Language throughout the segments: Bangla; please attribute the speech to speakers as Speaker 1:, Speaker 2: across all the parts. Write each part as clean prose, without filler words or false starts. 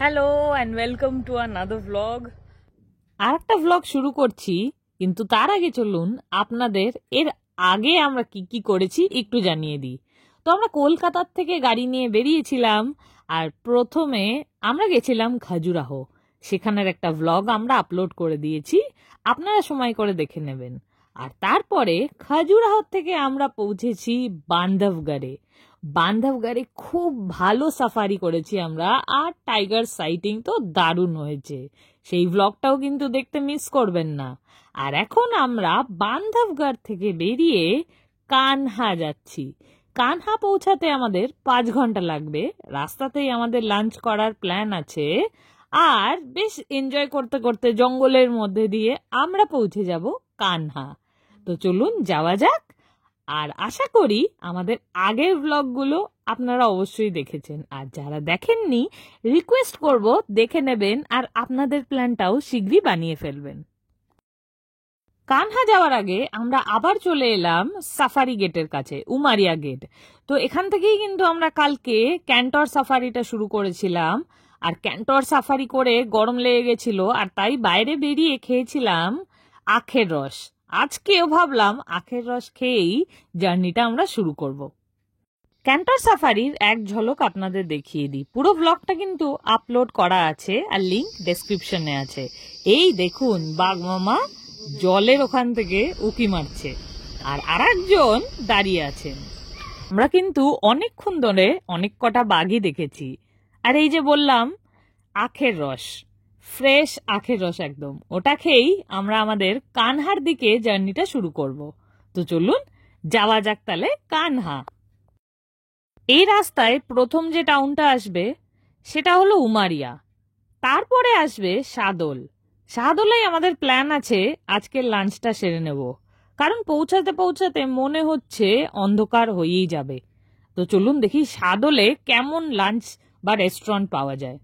Speaker 1: Hello and welcome to another vlog. আর একটা ভ্লগ শুরু করছি, কিন্তু তার আগে চলুন আপনাদের এর আগে আমরা কি কি করেছি একটু জানিয়ে দিই। তো আমরা কলকাতার থেকে গাড়ি নিয়ে বেরিয়েছিলাম, আর প্রথমে আমরা গেছিলাম খাজুরাহো। সেখানের একটা ভ্লগ আমরা আপলোড করে দিয়েছি, আপনারা সময় করে দেখে নেবেন। আর তারপরে খাজুরাহো থেকে আমরা পৌঁছেছি বান্ধবগড়ে। বান্ধবগড়ে খুব ভালো সাফারি করেছি আমরা, আর টাইগার সাইটিং তো দারুণ হয়েছে। সেই ভ্লগটাও কিন্তু দেখতে মিস করবেন না। আর এখন আমরা বান্ধবগড় থেকে বেরিয়ে কানহা যাচ্ছি। কানহা পৌঁছাতে আমাদের 5 ঘন্টা লাগবে। রাস্তাতেই আমাদের লাঞ্চ করার প্ল্যান আছে, আর বেশ এনজয় করতে করতে জঙ্গলের মধ্যে দিয়ে আমরা পৌঁছে যাব কানহা। তো চলুন যাওয়া যাক। আর আশা করি আমাদের আগের ব্লগগুলো আপনারা অবশ্যই দেখেছেন, আর যারা দেখেননি রিকোয়েস্ট করব দেখে নেবেন, আর আপনাদের প্ল্যানটাও শীঘ্রই বানিয়ে ফেলবেন। কানহা যাওয়ার আগে আমরা আবার চলে এলাম সাফারি গেটের কাছে, উমারিয়া গেট। তো এখান থেকেই কিন্তু আমরা কালকে ক্যান্টর সাফারিটা শুরু করেছিলাম। আর ক্যান্টর সাফারি করে গরম লেগে গেছিল, আর তাই বাইরে বেরিয়ে খেয়েছিলাম আখের রস। আজকেও ভাবলাম আখের রস খেয়েই জার্নিটা আমরা শুরু করব। ক্যান্টর সাফারির এক ঝলক আপনাদের দেখিয়ে দিই। পুরো ব্লগটা কিন্তু আপলোড করা আছে, আর লিংক ডেসক্রিপশনে আছে। এই দেখুন বাঘ মামা জলের ওখান থেকে উকি মারছে, আর আরেকজন দাঁড়িয়ে আছেন। আমরা কিন্তু অনেকক্ষণ ধরে অনেক কটা বাঘই দেখেছি। আর এই যে বললাম আখের রস, ফ্রেশ আখের রস একদম, ওটা খেয়েই আমরা আমাদের কানহার দিকে জার্নিটা শুরু করব। তো চলুন যাওয়া যাক তাহলে কানহা। এই রাস্তায় প্রথম যে টাউনটা আসবে সেটা হলো উমারিয়া, তারপরে আসবে সাদল। সাদলেই আমাদের প্ল্যান আছে আজকের লাঞ্চটা সেরে নেব, কারণ পৌঁছাতে পৌঁছাতে মনে হচ্ছে অন্ধকার হয়েই যাবে। তো চলুন দেখি সাদলে কেমন লাঞ্চ বা রেস্টুরেন্ট পাওয়া যায়।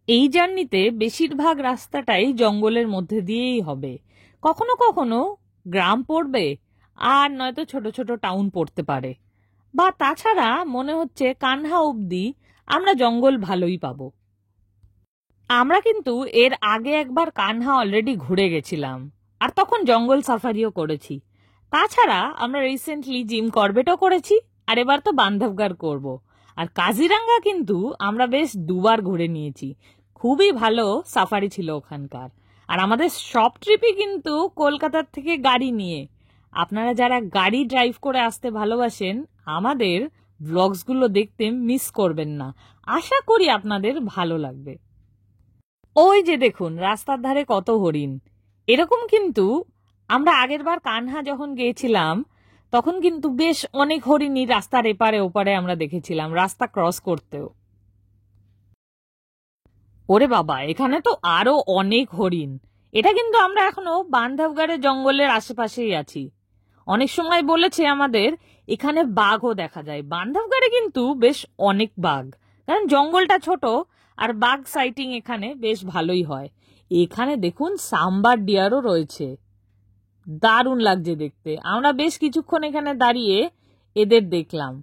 Speaker 1: এই জার্নিতে বেশিরভাগ রাস্তাটাই জঙ্গলের মধ্যে দিয়েই হবে। কখনো কখনো গ্রাম পড়বে, আর নয়তো ছোট ছোট টাউন পড়তে পারে। বা তাছাড়া মনে হচ্ছে কানহা অবধি আমরা জঙ্গল ভালোই পাবো। আমরা কিন্তু এর আগে একবার কানহা অলরেডি ঘুরে গেছিলাম, আর তখন জঙ্গল সাফারিও করেছি। তাছাড়া আমরা রিসেন্টলি জিম করবেটও করেছি, আর এবার তো বান্ধবগড় করব। আর কাজিরাঙ্গা কিন্তু আমরা বেশ দুবার ঘুরে নিয়েছি। খুবই ভালো সাফারি ছিল ওখানকার। আর আমাদের সব ট্রিপই কিন্তু কলকাতার থেকে গাড়ি নিয়ে। আপনারা যারা গাড়ি ড্রাইভ করে আসতে ভালোবাসেন আমাদের ব্লগসগুলো দেখতে মিস করবেন না। আশা করি আপনাদের ভালো লাগবে। ওই যে দেখুন রাস্তার ধারে কত হরিণ। এরকম কিন্তু আমরা আগের বার কানহা যখন গিয়েছিলাম তখন কিন্তু বেশ অনেক হরিণই রাস্তার এপারে ওপারে আমরা দেখেছিলাম রাস্তা ক্রস করতেও। ওরে বাবা, এখানে তো আরো অনেক হরিণ। এটা কিন্তু আমরা এখনো বান্ধবগড়ের জঙ্গলের আশেপাশেই আছি। অনেক সময় বলেছে আমাদের এখানে বাঘও দেখা যায়। বান্ধবগড়ে কিন্তু বেশ অনেক বাঘ, কারণ জঙ্গলটা ছোট, আর বাঘ সাইটিং এখানে বেশ ভালোই হয়। এখানে দেখুন সাম্বার ডিয়ারও রয়েছে, দারুণ লাগছে দেখতে। আমরা বেশ কিছুক্ষণ এখানে দাঁড়িয়ে এদের দেখলাম।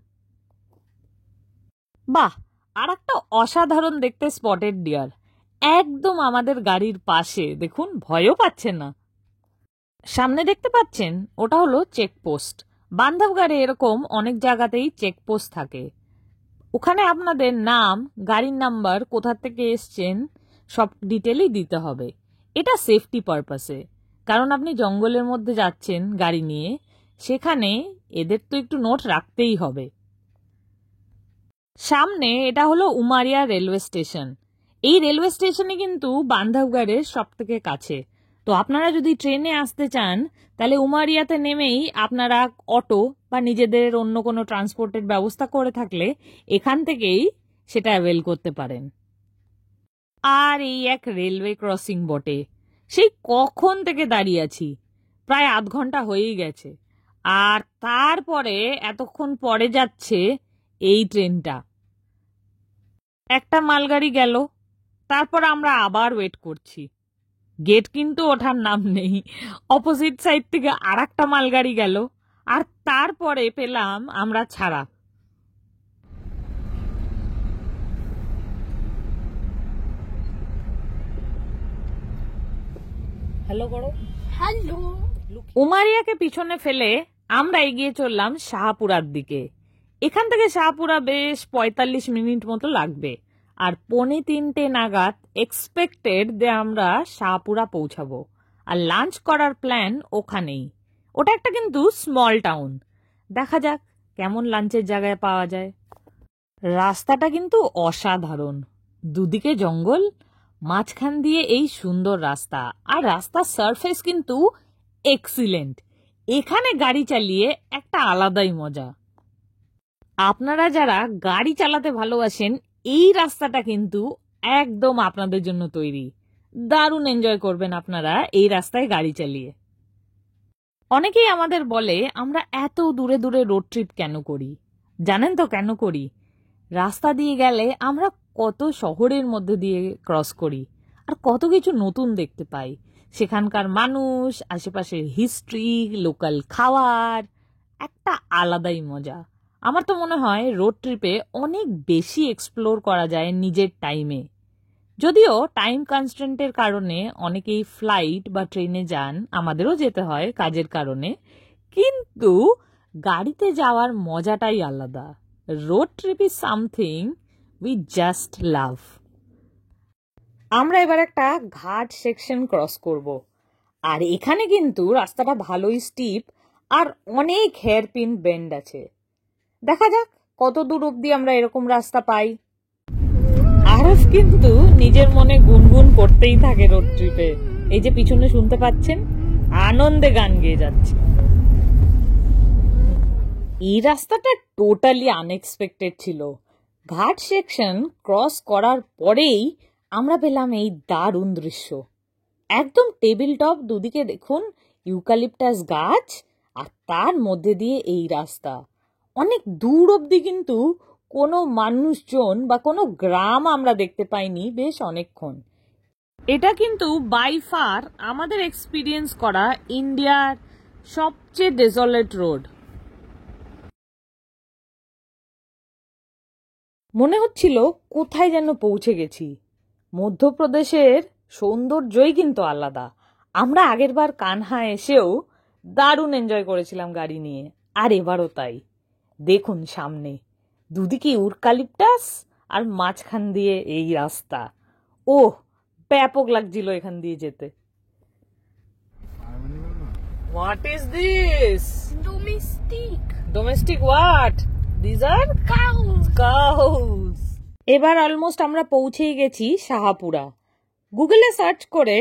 Speaker 1: বাহ, আর একটা অসাধারণ দেখতে স্পটেড ডিয়ার, একদম আমাদের গাড়ির পাশে। দেখুন ভয়ও পাচ্ছে না। সামনে দেখতে পাচ্ছেন ওটা হলো চেকপোস্ট। বান্ধবগড়ে এরকম অনেক জায়গাতেই চেকপোস্ট থাকে। ওখানে আপনাদের নাম, গাড়ির নাম্বার, কোথা থেকে এসছেন সব ডিটেলই দিতে হবে। এটা সেফটি পারপাসে, কারণ আপনি জঙ্গলের মধ্যে যাচ্ছেন গাড়ি নিয়ে, সেখানে এদের তো একটু নোট রাখতেই হবে। সামনে এটা হলো উমারিয়া রেলওয়ে স্টেশন। এই রেলওয়ে স্টেশনে কিন্তু বান্ধবগড়ের সব থেকে কাছে। তো আপনারা যদি ট্রেনে আসতে চান তাহলে উমারিয়াতে নেমেই আপনারা অটো বা নিজেদের অন্য কোনো ট্রান্সপোর্টের ব্যবস্থা করে থাকলে এখান থেকেই সেটা অ্যাভেল করতে পারেন। আর এই এক রেলওয়ে ক্রসিং বটে, সেই কখন থেকে দাঁড়িয়ে আছি, প্রায় আধ ঘন্টা হয়েই গেছে। আর তারপরে এতক্ষণ পরে যাচ্ছে এই ট্রেনটা। একটা মালগাড়ি গেল, তারপর আমরা আবার ওয়েট করছি। গেট কিন্তু ওঠার নাম নেই। অপোজিট সাইড থেকে আর একটা মালগাড়ি গেল, আর তারপরে পেলাম আমরা ছাড়া। হ্যালো করো।
Speaker 2: হ্যালো।
Speaker 1: উমারিয়াকে পিছনে ফেলে আমরা এগিয়ে চললাম শাহপুরার দিকে। এখান থেকে শাহপুরা বেশ ৪৫ মিনিট মতো লাগবে, আর ২:৩ নাগাদ এক্সপেক্টেড যে আমরা শাহপুরা পৌঁছাবো, আর লাঞ্চ করার প্ল্যান ওখানেই। ওটা একটা কিন্তু স্মল টাউন, দেখা যাক কেমন লাঞ্চের জায়গায় পাওয়া যায়। রাস্তাটা কিন্তু অসাধারণ, দুদিকে জঙ্গল, মাঝখান দিয়ে এই সুন্দর রাস্তা, আর রাস্তার সারফেস কিন্তু এক্সিলেন্ট। এখানে গাড়ি চালিয়ে একটা আলাদাই মজা। আপনারা যারা গাড়ি চালাতে ভালোবাসেন, এই রাস্তাটা কিন্তু একদম আপনাদের জন্য তৈরি। দারুণ এনজয় করবেন আপনারা এই রাস্তায় গাড়ি চালিয়ে। অনেকেই আমাদের বলে আমরা এত দূরে দূরে রোড ট্রিপ কেন করি। জানেন তো কেন করি? রাস্তা দিয়ে গেলে আমরা কত শহরের মধ্যে দিয়ে ক্রস করি, আর কত কিছু নতুন দেখতে পাই। সেখানকার মানুষ, আশেপাশের হিস্ট্রি, লোকাল খাবার, একটা আলাদাই মজা। আমার তো মনে হয় রোড ট্রিপে অনেক বেশি এক্সপ্লোর করা যায় নিজের টাইমে। যদিও টাইম কনস্ট্যান্টের কারণে অনেকেই ফ্লাইট বা ট্রেনে যান, আমাদেরও যেতে হয় কাজের কারণে, কিন্তু গাড়িতে যাওয়ার মজাটাই আলাদা। Road trip is something we just love. আমরা এবার একটা ঘাট সেকশন ক্রস করব, আর এখানে কিন্তু রাস্তাটা ভালোই স্টিপ আর অনেক হেয়ারপিন বেন্ড আছে। দেখা যাক কত দূর অব্দি আমরা এরকম রাস্তা পাই। আরফ কিন্তু নিজের মনে গুনগুন করতেই থাকে রোড ট্রিপে। এই যে পিছনে শুনতে পাচ্ছেন, আনন্দে গান গেয়ে যাচ্ছে। এই রাস্তাটা টোটালি আনএক্সপেক্টেড ছিল। ঘাট সেকশন ক্রস করার পরেই আমরা পেলাম এই দারুণ দৃশ্য। একদম টেবিল টপ, দুদিকে দেখুন ইউক্যালিপটাস গাছ, আর তার মধ্যে দিয়ে এই রাস্তা। অনেক দূর অব্দি কিন্তু কোনো মানুষজন বা কোনো গ্রাম আমরা দেখতে পাইনি বেশ অনেকক্ষণ। এটা কিন্তু বাই ফার আমাদের এক্সপিরিয়েন্স করা ইন্ডিয়ার সবচেয়ে ডেজলেট রোড। মনে হচ্ছিল কোথায় যেন পৌঁছে গেছি। মধ্যপ্রদেশের সৌন্দর্যই কিন্তু আলাদা। আমরা আগেরবার কানহা এসেও দারুণ এনজয় করেছিলাম গাড়ি নিয়ে, আর এবারও তাই। দেখুন সামনে দুদিকে ইউক্যালিপটাস, আর মাঝখান দিয়ে এই রাস্তা। ওহ, ব্যাপক লাগছিল এখান দিয়ে যেতে। What is this? Domestic what? These are cows. এবার অলমোস্ট আমরা পৌঁছেই গেছি শাহপুরা। গুগলে সার্চ করে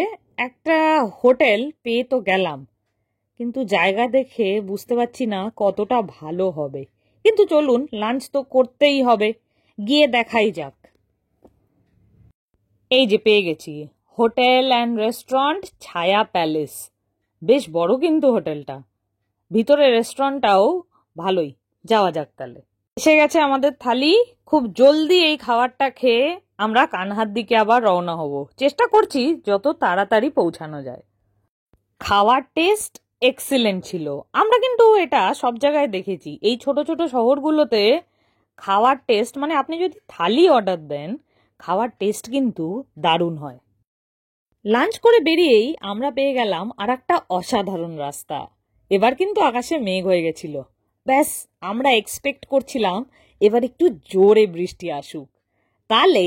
Speaker 1: একটা হোটেল পেয়ে তো গেলাম, কিন্তু জায়গা দেখে বুঝতে পারছি না কতটা ভালো হবে। কিন্তু চলুন, লাঞ্চ তো করতেই হবে, গিয়ে দেখাই যাক। এই যে পেয়ে গেছি, হোটেল অ্যান্ড রেস্টুরেন্ট ছায়া প্যালেস। বেশ বড় কিন্তু হোটেলটা, ভিতরে রেস্টুরেন্টটাও ভালোই। যাওয়া যাক তাহলে। এসে গেছে আমাদের থালি। খুব জলদি এই খাবারটা খেয়ে আমরা কানহার দিকে আবার রওনা হব। চেষ্টা করছি যত তাড়াতাড়ি পৌঁছানো যায়। খাওয়ার টেস্ট এক্সিলেন্ট ছিল। আমরা কিন্তু এটা সব জায়গায় দেখেছি, এই ছোট ছোট শহরগুলোতে খাওয়ার টেস্ট, মানে আপনি যদি থালি অর্ডার দেন, খাওয়ার টেস্ট কিন্তু দারুণ হয়। লাঞ্চ করে বেরিয়েই আমরা পেয়ে গেলাম আর একটা অসাধারণ রাস্তা। এবার কিন্তু আকাশে মেঘ হয়ে গেছিল। ব্যাস, আমরা এক্সপেক্ট করছিলাম এবার একটু জোরে বৃষ্টি আসুক, তাহলে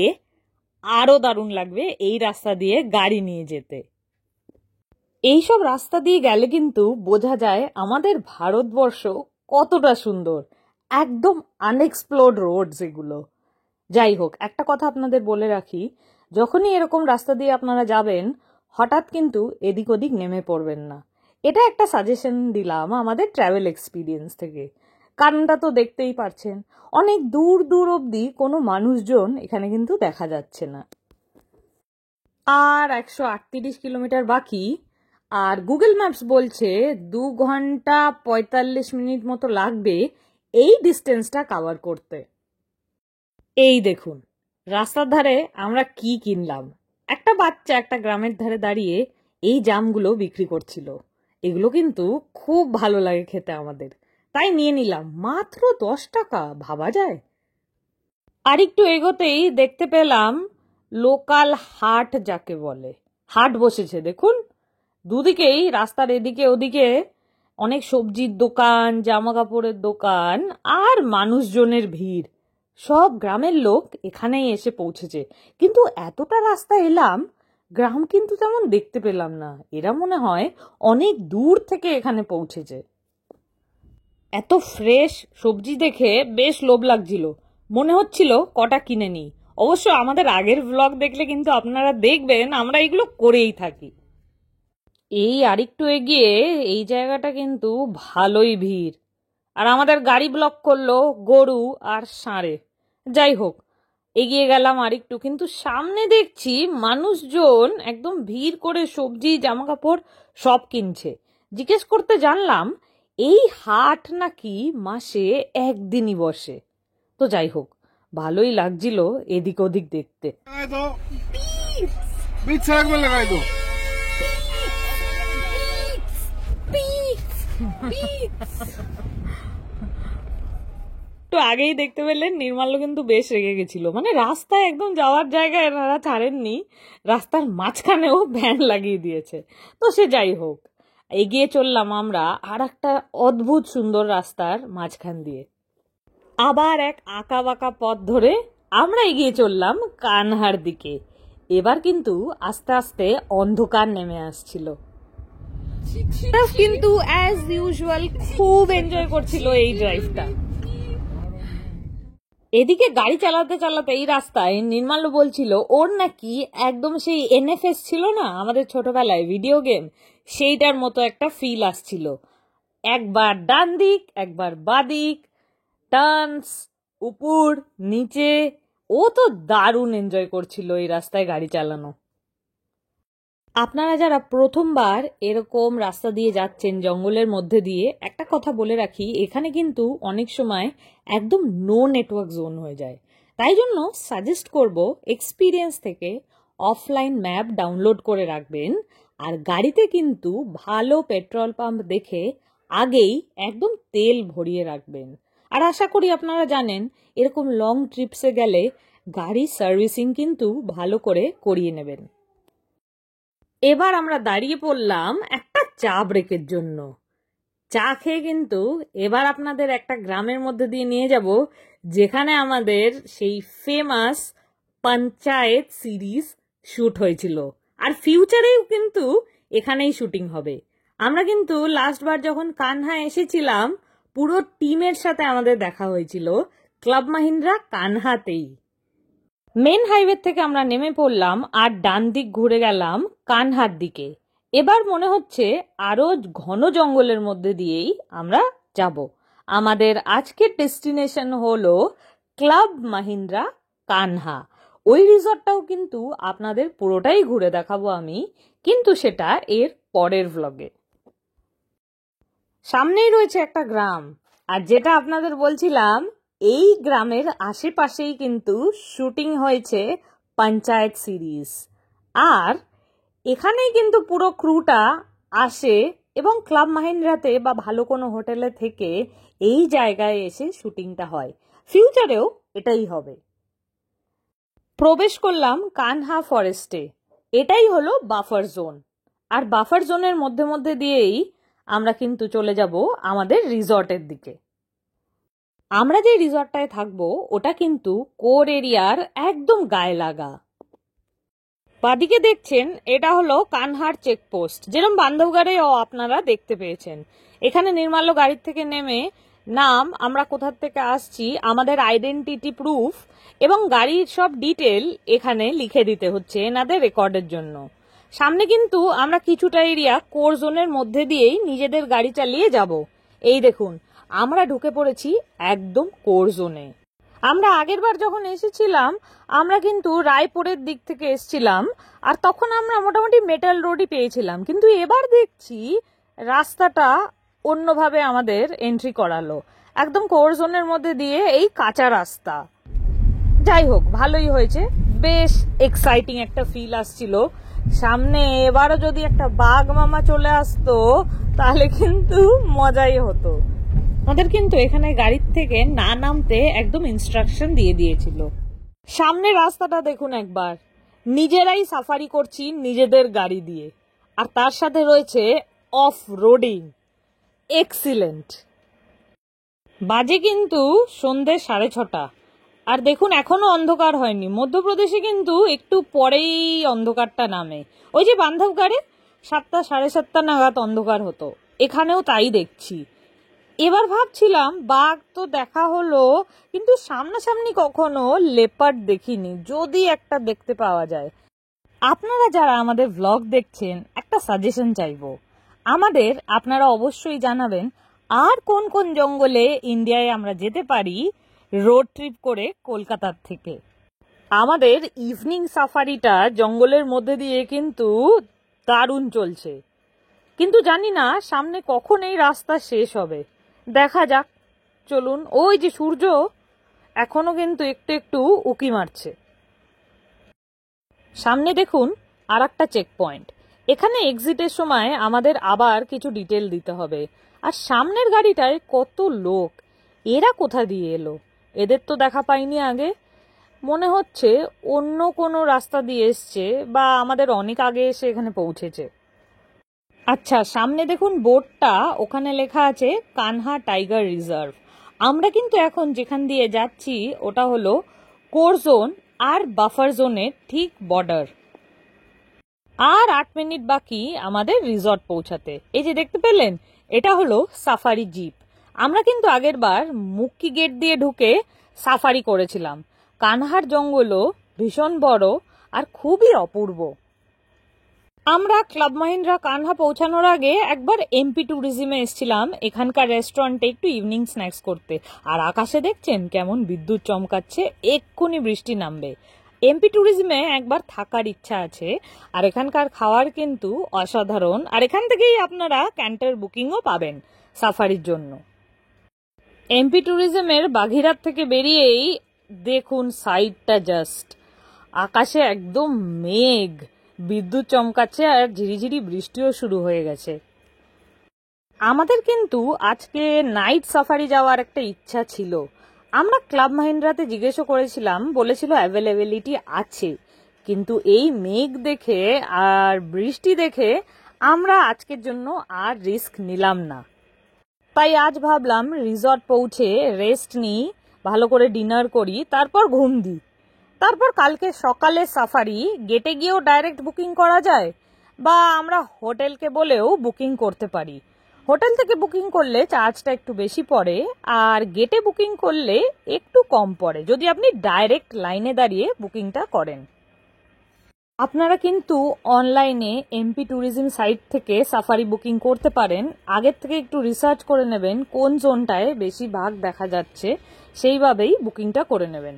Speaker 1: আরো দারুণ লাগবে এই রাস্তা দিয়ে গাড়ি নিয়ে যেতে। এইসব রাস্তা দিয়ে গেলে কিন্তু বোঝা যায় আমাদের ভারতবর্ষ কতটা সুন্দর। একদম আনএক্সপ্লোর্ড রোডস এগুলো। যাই হোক, একটা কথা আপনাদের বলে রাখি, যখনই এরকম রাস্তা দিয়ে আপনারা যাবেন, হঠাৎ কিন্তু এদিক ওদিক নেমে পড়বেন না। এটা একটা সাজেশন দিলাম আমাদের ট্রাভেল এক্সপিরিয়েন্স থেকে। কারণটা তো দেখতেই পারছেন, অনেক দূর দূর অবধি কোনো মানুষজন এখানে কিন্তু দেখা যাচ্ছে না। আর 138 কিলোমিটার বাকি, আর গুগল ম্যাপস বলছে 2 ঘন্টা 45 মিনিট মতো লাগবে এই ডিস্টেন্সটা কভার করতে। এই দেখুন রাস্তার ধারে আমরা কি কিনলাম। একটা বাচ্চা একটা গ্রামের ধারে দাঁড়িয়ে এই জামগুলো বিক্রি করছিল। এগুলো কিন্তু খুব ভালো লাগে খেতে আমাদের, তাই নিয়ে নিলাম। মাত্র 10 টাকা, ভাবা যায়। আর একটু এগোতেই দেখতে পেলাম লোকাল হাট, যাকে বলে হাট বসেছে। দেখুন দুদিকেই রাস্তার এদিকে ওদিকে অনেক সবজির দোকান, জামা কাপড়ের দোকান আর মানুষজনের ভিড়। সব গ্রামের লোক এখানেই এসে পৌঁছেছে। কিন্তু এতটা রাস্তা এলাম, গ্রাম কিন্তু তেমন দেখতে পেলাম না। এরা মনে হয় অনেক দূর থেকে এখানে পৌঁছেছে। এত ফ্রেশ সবজি দেখে বেশ লোভ লাগছিল, মনে হচ্ছিল কটা কিনে নিই। অবশ্য আমাদের আগের ব্লগ দেখলে কিন্তু আপনারা দেখবেন আমরা এগুলো করেই থাকি। এই আরেকটু এগিয়ে এই জায়গাটা কিন্তু ভালোই ভিড়, আর আমাদের গাড়ি ব্লক করলো গরু আর ষাঁড়ে। যাই হোক, এগিয়ে গেলাম আরেকটু, কিন্তু সামনে দেখছি মানুষজন একদম ভিড় করে সবজি জামা কাপড় সব কিনছে। জিজ্ঞেস করতে জানলাম এই হাট নাকি মাসে একদিনই বসে। তো যাই হোক, ভালোই লাগছিল এদিক ওদিক দেখতে। তো আগেই দেখতে পেলেন নির্মাল্য কিন্তু বেশ রেগে গেছিল, মানে রাস্তায় একদম যাওয়ার জায়গায় এনারা ছাড়েননি, রাস্তার মাঝখানেও ভ্যান লাগিয়ে দিয়েছে। তো সে যাই হোক, এগিয়ে চললাম আমরা আর একটা অদ্ভুত সুন্দর রাস্তার মাঝখান দিয়ে। আবার এক আঁকা বাঁকা পথ ধরে আমরা এগিয়ে চললাম কানহার দিকে। এবার কিন্তু আস্তে আস্তে অন্ধকার নেমে আসছিল, কিন্তু অ্যাজ ইউজুয়াল খুব এনজয় করছিল এই ড্রাইভটা। এদিকে গাড়ি চালাতে চালাতে এই রাস্তায় নির্মাল্য বলছিল ওর নাকি একদম সেই এনএফএস ছিল না আমাদের ছোটবেলায় ভিডিও গেম, সেইটার মতো একটা ফিল আসছিল। একবার ডান দিক একবার বাদিক, টার্নস, উপর নিচে, ও তো দারুণ এনজয় করছিল এই রাস্তায় গাড়ি চালানো। আপনারা যারা প্রথমবার এরকম রাস্তা দিয়ে যাচ্ছেন জঙ্গলের মধ্যে দিয়ে, একটা কথা বলে রাখি, এখানে কিন্তু অনেক সময় একদম নো নেটওয়ার্ক জোন হয়ে যায়। তাই জন্য সাজেস্ট করব এক্সপিরিয়েন্স থেকে অফলাইন ম্যাপ ডাউনলোড করে রাখবেন, আর গাড়িতে কিন্তু ভালো পেট্রোল পাম্প দেখে আগেই একদম তেল ভরিয়ে রাখবেন। আর আশা করি আপনারা জানেন এরকম লং ট্রিপসে গেলে গাড়ির সার্ভিসিং কিন্তু ভালো করে করিয়ে নেবেন। এবার আমরা দাঁড়িয়ে পড়লাম একটা চা ব্রেকের জন্য। চা খেয়ে কিন্তু এবার আপনাদের একটা গ্রামের মধ্যে দিয়ে নিয়ে যাব যেখানে আমাদের সেই ফেমাস পঞ্চায়েত সিরিজ শুট হয়েছিল, আর ফিউচারেও কিন্তু এখানেই শুটিং হবে। আমরা কিন্তু লাস্টবার যখন কানহা এসেছিলাম পুরো টিমের সাথে আমাদের দেখা হয়েছিল ক্লাব মাহিন্দ্রা কানহাতেই। মেন হাইওয়ে থেকে আমরা নেমে পড়লাম আর ডান দিক ঘুরে গেলাম কানহার দিকে। এবার মনে হচ্ছে আরো ঘন জঙ্গলের মধ্যে দিয়েই আমরা যাব। আমাদের আজকের ডেস্টিনেশন হলো ক্লাব মাহিন্দ্রা কানহা। ওই রিসর্টটাও কিন্তু আপনাদের পুরোটাই ঘুরে দেখাবো আমি, কিন্তু সেটা এর পরের ভ্লগে। সামনেই রয়েছে একটা গ্রাম, আর যেটা আপনাদের বলছিলাম এই গ্রামের আশেপাশেই কিন্তু শুটিং হয়েছে পঞ্চায়েত সিরিজ, আর এখানেই কিন্তু পুরো ক্রুটা আসে এবং ক্লাব মাহিন্দ্রাতে বা ভালো কোনো হোটেলে থেকে এই জায়গায় এসে শুটিংটা হয়। ফিউচারেও এটাই হবে। প্রবেশ করলাম কানহা ফরেস্টে। এটাই হলো বাফার জোন, আর বাফার জোনের মধ্যে মধ্যে দিয়েই আমরা কিন্তু চলে যাব আমাদের রিসর্টের দিকে। আমরা যে রিসর্টটায় থাকবো ওটা কিন্তু কোর এরিয়ার একদম গায়ে লাগা। বাদিকে দেখছেন এটা হলো কানহার চেকপোস্ট, যেরকম বান্ধবগড়েও আপনারা দেখতে পেয়েছেন। এখানে নির্মাল্য গাড়ির থেকে নেমে নাম, আমরা কোথা থেকে আসছি, আমাদের আইডেন্টিটি প্রুফ এবং গাড়ির সব ডিটেল এখানে লিখে দিতে হচ্ছে এনাদের রেকর্ডের জন্য। সামনে কিন্তু আমরা কিছুটা এরিয়া কোর জোনের মধ্যে দিয়েই নিজেদের গাড়ি চালিয়ে যাব। এই দেখুন আমরা ঢুকে পড়েছি একদম কোর জোনে। আমরা আগের বার যখন এসেছিলাম আমরা কিন্তু রায়পুরের দিক থেকে এসেছিলাম, আর তখন আমরা মোটামুটি মেটাল রোডই পেয়েছিলাম, কিন্তু এবার দেখছি রাস্তাটা অন্যভাবে আমাদের এন্ট্রি করালো, একদম কোর জোনের মধ্যে দিয়ে এই কাঁচা রাস্তা। যাই হোক, ভালোই হয়েছে, বেশ এক্সাইটিং একটা ফিল আসছিল। সামনে এবারও যদি একটা বাঘ মামা চলে আসতো তাহলে কিন্তু মজাই হতো। আমাদের কিন্তু এখানে গাড়ির থেকে না নামতে একদম ইনস্ট্রাকশন দিয়ে দিয়েছিল। সামনে রাস্তাটা দেখুন একবার, নিজেরাই সাফারি করছি নিজেদের গাড়ি দিয়ে, আর তার সাথে রয়েছে অফ রোডিং। এক্সিলেন্ট। বাজে কিন্তু সন্ধ্যে 6:30। আর দেখুন এখনো অন্ধকার হয়নি। মধ্যপ্রদেশে কিন্তু একটু পরেই অন্ধকারটা নামে। ওই যে বান্ধবগড়ে 7টা 7:30 নাগাদ অন্ধকার হতো, এখানেও তাই দেখছি। এবার ভাবছিলাম বাঘ তো দেখা হলো, কিন্তু সামনাসামনি কখনো লেপার্ড দেখিনি, যদি একটা দেখতে পাওয়া যায়। আপনারা যারা আমাদের ভ্লগ দেখছেন, একটা সাজেশন চাইবো আমাদের। আপনারা অবশ্যই জানাবেন আর কোন কোন জঙ্গলে ইন্ডিয়ায় আমরা যেতে পারি রোড ট্রিপ করে কলকাতার থেকে। আমাদের ইভিনিং সাফারিটা জঙ্গলের মধ্যে দিয়ে কিন্তু দারুণ চলছে, কিন্তু জানি না সামনে কখন এই রাস্তা শেষ হবে। দেখা যাক, চলুন। ওই যে সূর্য এখনো কিন্তু একটু একটু উকি মারছে। সামনে দেখুন আর একটা চেক পয়েন্ট। এখানে এক্সিটের সময় আমাদের আবার কিছু ডিটেল দিতে হবে। আর সামনের গাড়িটায় কত লোক, এরা কোথা দিয়ে এলো? এদের তো দেখা পাইনি আগে। মনে হচ্ছে অন্য কোনো রাস্তা দিয়ে এসছে, বা আমাদের অনেক আগে এসে এখানে পৌঁছেছে। আচ্ছা, সামনে দেখুন বোর্ডটা, ওখানে লেখা আছে কানহা টাইগার রিজার্ভ। আমরা কিন্তু এখন যেখান দিয়ে যাচ্ছি ওটা হলো কোর জোন আর বাফার জোনের ঠিক বর্ডার। আর 8 মিনিট বাকি আমাদের রিসর্ট পৌঁছাতে। এই যে দেখতে পেলেন, এটা হলো সাফারি জিপ। আমরা কিন্তু আগের বার মুক্কি গেট দিয়ে ঢুকে সাফারি করেছিলাম। কানহার জঙ্গলও ভীষণ বড় আর খুবই অপূর্ব। আমরা ক্লাব মাহিন্দ্রা কানহা পৌঁছানোর আগে একবার এমপি ট্যুরিজমে এসেছিলাম, এখানকার রেস্টুরেন্টে একটু ইভিনিং স্ন্যাক্স করতে। আর আকাশে দেখছেন কেমন বিদ্যুৎ চমকাচ্ছে, এক্ষুনি বৃষ্টি নামবে। এমপি ট্যুরিজমে একবার থাকার ইচ্ছা আছে। আর এখানকার খাওয়ার কিন্তু অসাধারণ। আর এখান থেকেই আপনারা ক্যান্টার বুকিংও পাবেন সাফারির জন্য। এমপি ট্যুরিজমের বাঘিরাত থেকে বেরিয়েই দেখুন সাইডটা জাস্ট, আকাশে একদম মেঘ, বিদ্যুৎ চমকাচ্ছে আর ঝিরিঝিরি বৃষ্টিও শুরু হয়ে গেছে। আমাদের কিন্তু আজকে নাইট সাফারি যাওয়ার একটা ইচ্ছা ছিল। আমরা ক্লাব মাহিন্দ্রাতে জিজ্ঞেসও করেছিলাম, বলেছিল অ্যাভেলেবিলিটি আছে, কিন্তু এই মেঘ দেখে আর বৃষ্টি দেখে আমরা আজকের জন্য আর রিস্ক নিলাম না। তাই আজ ভাবলাম রিসর্ট পৌঁছে রেস্ট নিই, ভালো করে ডিনার করি, তারপর ঘুম দিই। তারপর কালকে সকালে সাফারি। গেটে গিয়েও ডাইরেক্ট বুকিং করা যায়, বা আমরা হোটেলকে বলেও বুকিং করতে পারি। হোটেল থেকে বুকিং করলে চার্জটা একটু বেশি পড়ে, আর গেটে বুকিং করলে একটু কম পড়ে যদি আপনি ডাইরেক্ট লাইনে দাঁড়িয়ে বুকিংটা করেন। আপনারা কিন্তু অনলাইনে এমপি ট্যুরিজম সাইট থেকে সাফারি বুকিং করতে পারেন। আগের থেকে একটু রিসার্চ করে নেবেন কোন জোনটায় বেশি বাঘ দেখা যাচ্ছে, সেইভাবেই বুকিংটা করে নেবেন।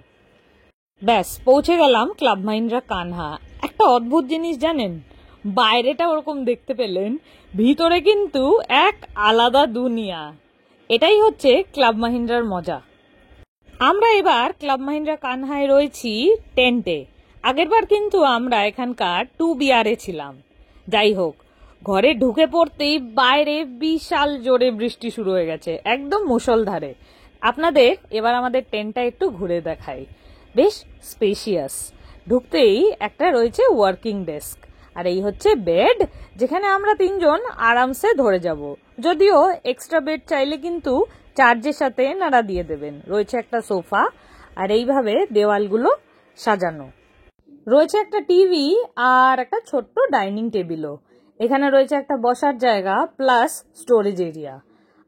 Speaker 1: ব্যাস, পৌঁছে গেলাম ক্লাব মাহিন্দ্রা কানহা। একটা অদ্ভুত জিনিস জানেন, বাইরেটা ওরকম দেখতে পেলেন, ভিতরে কিন্তু এক আলাদা দুনিয়া। এটাই হচ্ছে ক্লাব মাহিন্দ্রার মজা। আমরা এবার ক্লাব মাহিন্দ্রা কানহায় রয়েছি টেন্টে। আগেরবার কিন্তু আমরা এখানকার 2BR-এ ছিলাম। যাই হোক, ঘরে ঢুকে পড়তেই বাইরে বিশাল জোরে বৃষ্টি শুরু হয়ে গেছে, একদম মুষলধারে। আপনাদের এবার আমাদের টেন্টটা একটু ঘুরে দেখাই। বেশ স্পেশিয়াস। ঢুকতেই একটা রয়েছে ওয়ার্কিং ডেস্ক, আর এই হচ্ছে বেড, যেখানে আমরা 3 জন আরামসে ধরে যাব। যদিও এক্সট্রা বেড চাইলে কিন্তু চার্জের সাথে নাড়া দিয়ে দেবেন। রয়েছে একটা সোফা, আর এইভাবে দেওয়ালগুলো সাজানো। রয়েছে একটা টিভি আর একটা ছোট্ট ডাইনিং টেবিলও। এখানে রয়েছে একটা বসার জায়গা প্লাস স্টোরেজ এরিয়া।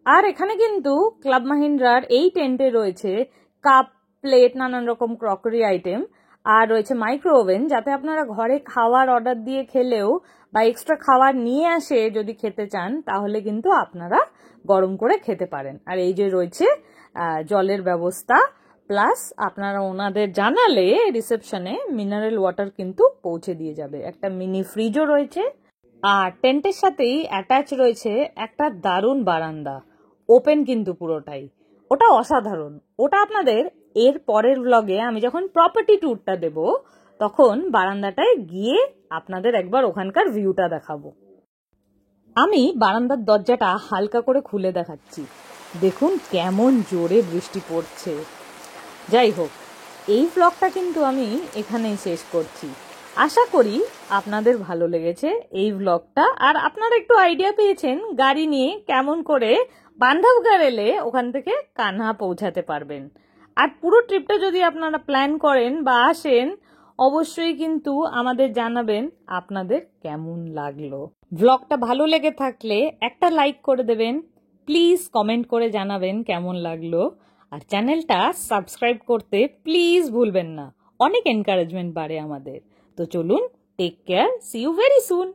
Speaker 1: আর এখানে কিন্তু ক্লাব মাহিন্দ্রার এই টেন্টে রয়েছে কাপ, প্লেট, নানান রকম ক্রকারি আইটেম, আর রয়েছে মাইক্রো ওভেন, যাতে আপনারা ঘরে খাবার অর্ডার দিয়ে খেলেও বা এক্সট্রা খাবার নিয়ে আসে যদি খেতে চান, তাহলে কিন্তু আপনারা গরম করে খেতে পারেন। আর এই যে রয়েছে জলের ব্যবস্থা, প্লাস আপনারা ওনাদের জানালে রিসেপশনে মিনারেল ওয়াটার কিন্তু পৌঁছে দিয়ে যাবে। একটা মিনি ফ্রিজও রয়েছে। আর টেন্টের সাথেই অ্যাটাচ রয়েছে একটা দারুণ বারান্দা, ওপেন কিন্তু পুরোটাই। ওটা অসাধারণ। ওটা আপনাদের এর পরের ব্লগে আমি যখন প্রপার্টি ট্যুরটা দেব, তখন বারান্দাটায় গিয়ে আপনাদের একবার ওখানকার ভিউটা দেখাবো। আমি বারান্দার দরজাটা হালকা করে খুলে দেখাচ্ছি। দেখুন কেমন জোরে বৃষ্টি পড়ছে। যাই হোক, এই ব্লগটা কিন্তু আমি এখানেই শেষ করছি। আশা করি আপনাদের ভালো লেগেছে এই ব্লগটা, আর আপনারা একটু আইডিয়া পেয়েছেন গাড়ি নিয়ে কেমন করে বান্ধবগড় এলে ওখান থেকে কানহা পৌঁছাতে পারবেন। আর পুরো ট্রিপটা যদি আপনারা প্ল্যান করেন বা আসেন, অবশ্যই কিন্তু আমাদের জানাবেন আপনাদের কেমন লাগলো। ব্লগটা ভালো লেগে থাকলে একটা লাইক করে দেবেন, প্লিজ কমেন্ট করে জানাবেন কেমন লাগলো, আর চ্যানেলটা সাবস্ক্রাইব করতে প্লিজ ভুলবেন না, অনেক এনকারেজমেন্ট বাড়ে আমাদের। তো চলুন, take care, see you very soon.